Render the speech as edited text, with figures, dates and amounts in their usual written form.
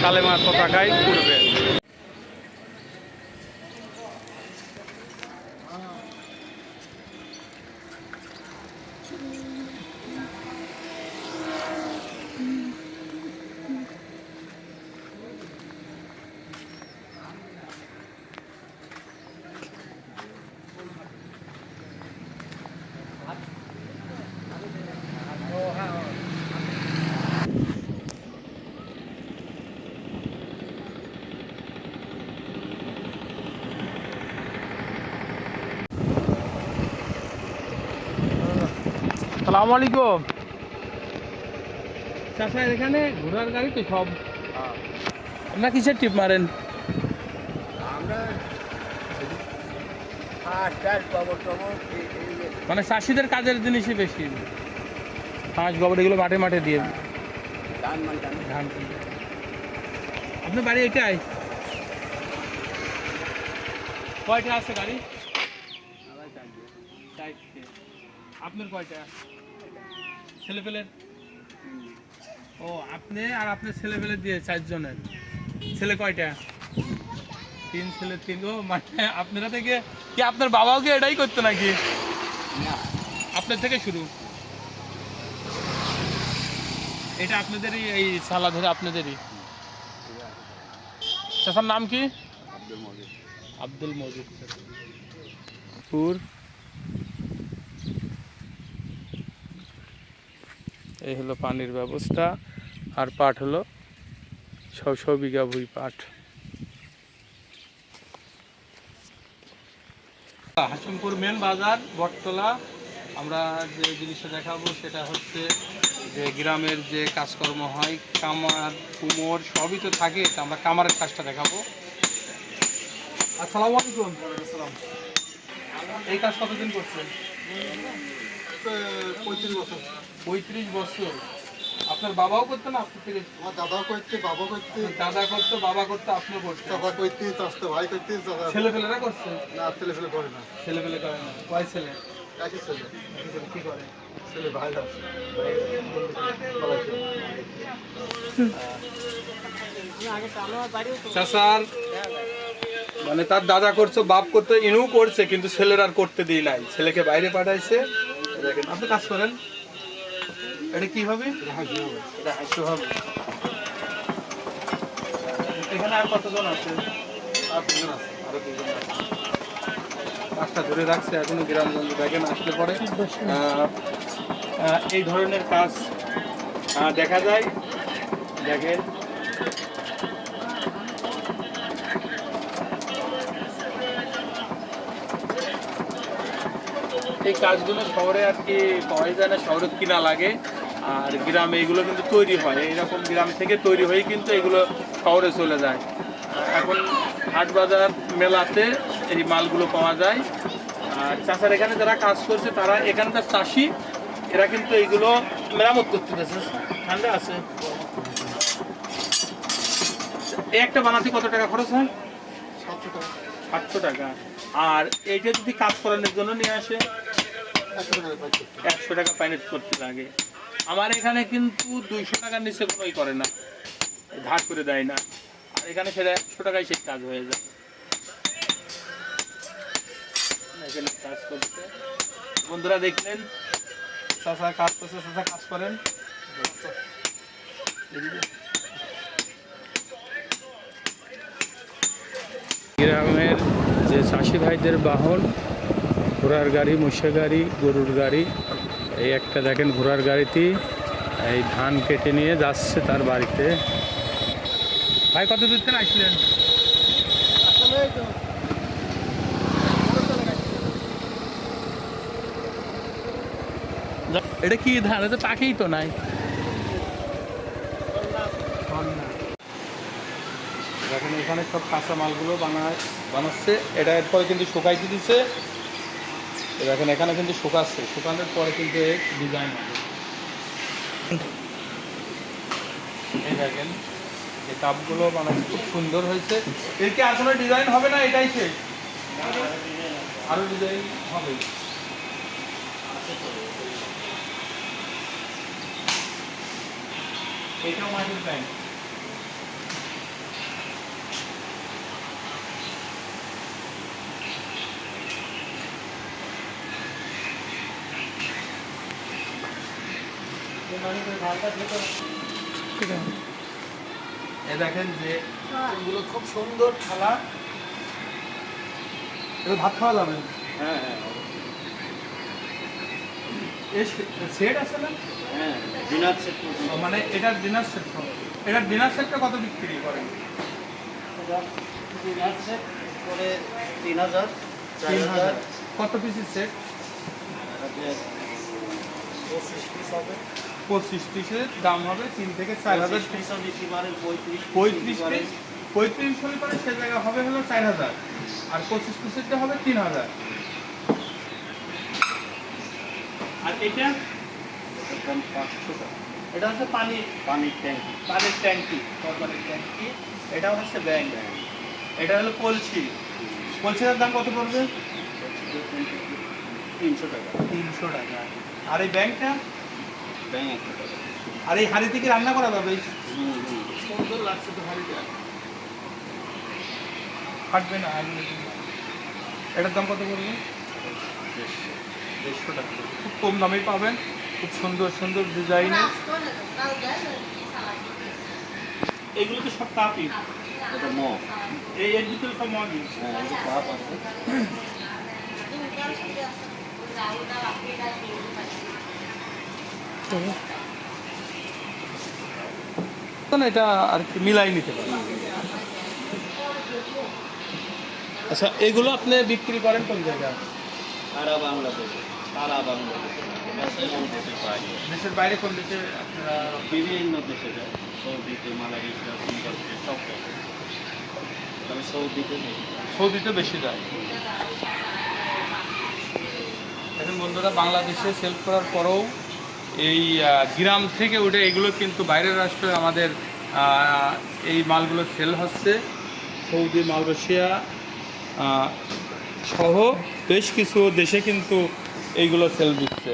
কালেমার পতাকায় উঠবে। আসসালামু আলাইকুম চাচা, এখানে ঘোড়ার গাড়ি তো সব। আপনার কিসের টিপ মারেন? মানে চাষিদের কাজের জিনিসই বেশি, হাঁস গোবর এগুলো মাঠে মাঠে দিয়ে ধান। আপনার বাড়ি এটাই? কয়টা আছে গাড়ি? আপনার কয়টা ছেলে পেলের? ও, আপনি আর আপনার ছেলে পেলে দিয়ে 4 জনের। ছেলে কয়টা? 3 ছেলে 3। ও মানে আপনারা থেকে কি আপনার বাবাও কি এটাই করতো নাকি? আপনার থেকে শুরু? এটা আপনাদেরই, এই সালা ধরে আপনাদেরই? চাচার নাম কি? আব্দুল মজিদ। এই হলো পানির ব্যবস্থা, আর পাট হলো 600 বিঘা ভুঁই পাট। হাসিমপুর মেন বাজার, বটতলা। আমরা যে জিনিসটা দেখাবো সেটা হচ্ছে যে গ্রামের যে কাজকর্ম হয়, কামার কুমোর সবই তো থাকে, আমরা কামারের কাজটা দেখাবো। আসসালামু আলাইকুম। এই কাজ কতদিন করছেন? 35 বছর। 35 বছর। আপনার বাবাও করতো না আপনার থেকে? আমার দাদাও করতে, বাবা করতে। দাদা করতো, বাবা করতো, আপনিও করতেন? দাদা করতে, চাষতে ভাই করতে। ছেলেপেলেরা করছে? না, ছেলেপেলে করে না। ছেলেপেলে করে না। কয় ছেলে? একই ছেলে। কি করে? ছেলে ভাই আছে। চাচার মানে তার দাদা করছো, বাপ করতো, ইনু করছে, কিন্তু ছেলের আর করতে দিই নাই, ছেলেকে বাইরে পাঠাইছে। দেখেন আপনি কাজ করেন। এটা কি হবে? এটা হাসি হবে। এখানে আর কতজন আছে? আর 2 জন আছে। আরো 2 জন আছে। কাজটা ধরে রাখছে এখনো গ্রামগঞ্জ। দেখেন আসলে পরে এই ধরনের কাজ দেখা যায়। দেখেন এই কাজগুলো শহরে আর কি পাওয়া যায় না, শহরে কিনা লাগে। আর গ্রামে এগুলো কিন্তু তৈরি হয়, এইরকম গ্রাম থেকে তৈরি হয়ে কিন্তু এগুলো শহরে চলে যায়। এখন হাট বাজার মেলাতে এই মালগুলো পাওয়া যায়। আর চাষার এখানে যারা কাজ করছে তারা এখানকার চাষি, এরা কিন্তু এইগুলো মেরামত করতে দিয়েছে। ঠান্ডা আছে। এই একটা বানাতে কত টাকা খরচ হয়? 700 টাকা। 700 টাকা। আর এইটা যদি কাজ করানোর জন্য নিয়ে আসে 100 টাকা ফাইন্যান্স করতে লাগে। আমার এখানে কিন্তু 200 টাকার নিচে কোনোই করে না, ধার করে দেয় না। আর এখানে সেটা 100 টাকায় সেই কাজ হয়ে যায়। এখানে কাজ করতে বন্ধুরা দেখলেন, চাচা কাজ করছে, চাচা কাজ করেন। গ্রামের যে চাষি ভাইদের বাহন, ঘোড়ার গাড়ি, মহিষের গাড়ি, গরুর গাড়ি। এই একটা দেখেন ঘোড়ার গাড়িতে এই ধান কেটে নিয়ে যাচ্ছে তার বাড়িতে। ভাই কত দূর থেকে আসলেন? এটা কি ধান? এটা পাকেই তো নাই। দেখেন এখানে সব কাঁচা মালগুলো বানাচ্ছে। এটা এরপরে কিন্তু শুকাইতে দিচ্ছে। দেখেন এখানে কিন্তু শুকাচ্ছে, শুকানোর পরে কিন্তু ডিজাইন হবে। এই দেখেন এই কাপগুলো বানাচ্ছে, খুব সুন্দর হয়েছে। এর কি আর কোনো ডিজাইন হবে না? এটাই শেষ? আরো ডিজাইন হবে। এটাও মাটির প্যান্ট। এ দেখেন যে এগুলো খুব সুন্দর থালা, এগুলো ভাত খাওয়া যাবে। হ্যাঁ হ্যাঁ সেট আছে না? হ্যাঁ ডিনার সেট মানে এটার ডিনার সেট, এটার ডিনার সেটটা কত বিক্রি করেন? ডিনার সেট করে 3000 3000। কত পিসের সেট? 25 পিস হবে। 25 পিসের দাম হবে 3 থেকে 4000 পিস বেশি পারে 35 35 পিস, 35 হলে পরে সে জায়গা হবে হলো 4000, আর 25 পিসেরটা হবে 3000। আর এটা একদম 500 টাকা। এটা হচ্ছে পানির ট্যাঙ্কি। পানির ট্যাঙ্কি, পানির ট্যাঙ্কি। এটা হচ্ছে ব্যাংক, এটা হলো কলসি। কলসিটার দাম কত পড়বে? 300 টাকা। 300 টাকা। আর এই ব্যাংকটা, ব্যাং 100 টাকা। আর এই হাঁড়ি থেকে রান্না করা যাবে? হুম হুম। সুন্দর লাগছে তো হাঁড়িটা, ফাটবে না হাঁড়ি। এটার দাম কত পড়বে? 150 টাকা। খুব কম দামেই পাবেন, খুব সুন্দর সুন্দর ডিজাইনের। এগুলো তো সব কাপই, এটা মগ। এর ভিতরে সব মগই। হ্যাঁ এই যে কাপ আছে। এটা আর কি মিলাই নিতে পারেন। আচ্ছা, এগুলো আপনি বিক্রি করেন কোন জায়গায়? সারা বাংলাদেশে। সারা বাংলাদেশে। দেশের বাইরে। দেশের বাইরে কোন দেশে আপনারা? বিভিন্ন দেশে যায়। সৌদিতে, মালয়েশিয়া, সিঙ্গাপুরে সব জায়গায়। তবে সৌদিতে বেশি যায়। সৌদিতে বেশি যায়। এখন বন্ধুরা, বাংলাদেশে সেল করার পরেও এই গ্রাম থেকে উঠে এগুলো কিন্তু বাইরের রাষ্ট্রে আমাদের এই মালগুলো সেল হচ্ছে। সৌদি, মালয়েশিয়া সহ বেশ কিছু দেশে কিন্তু এইগুলো সেল দিচ্ছে।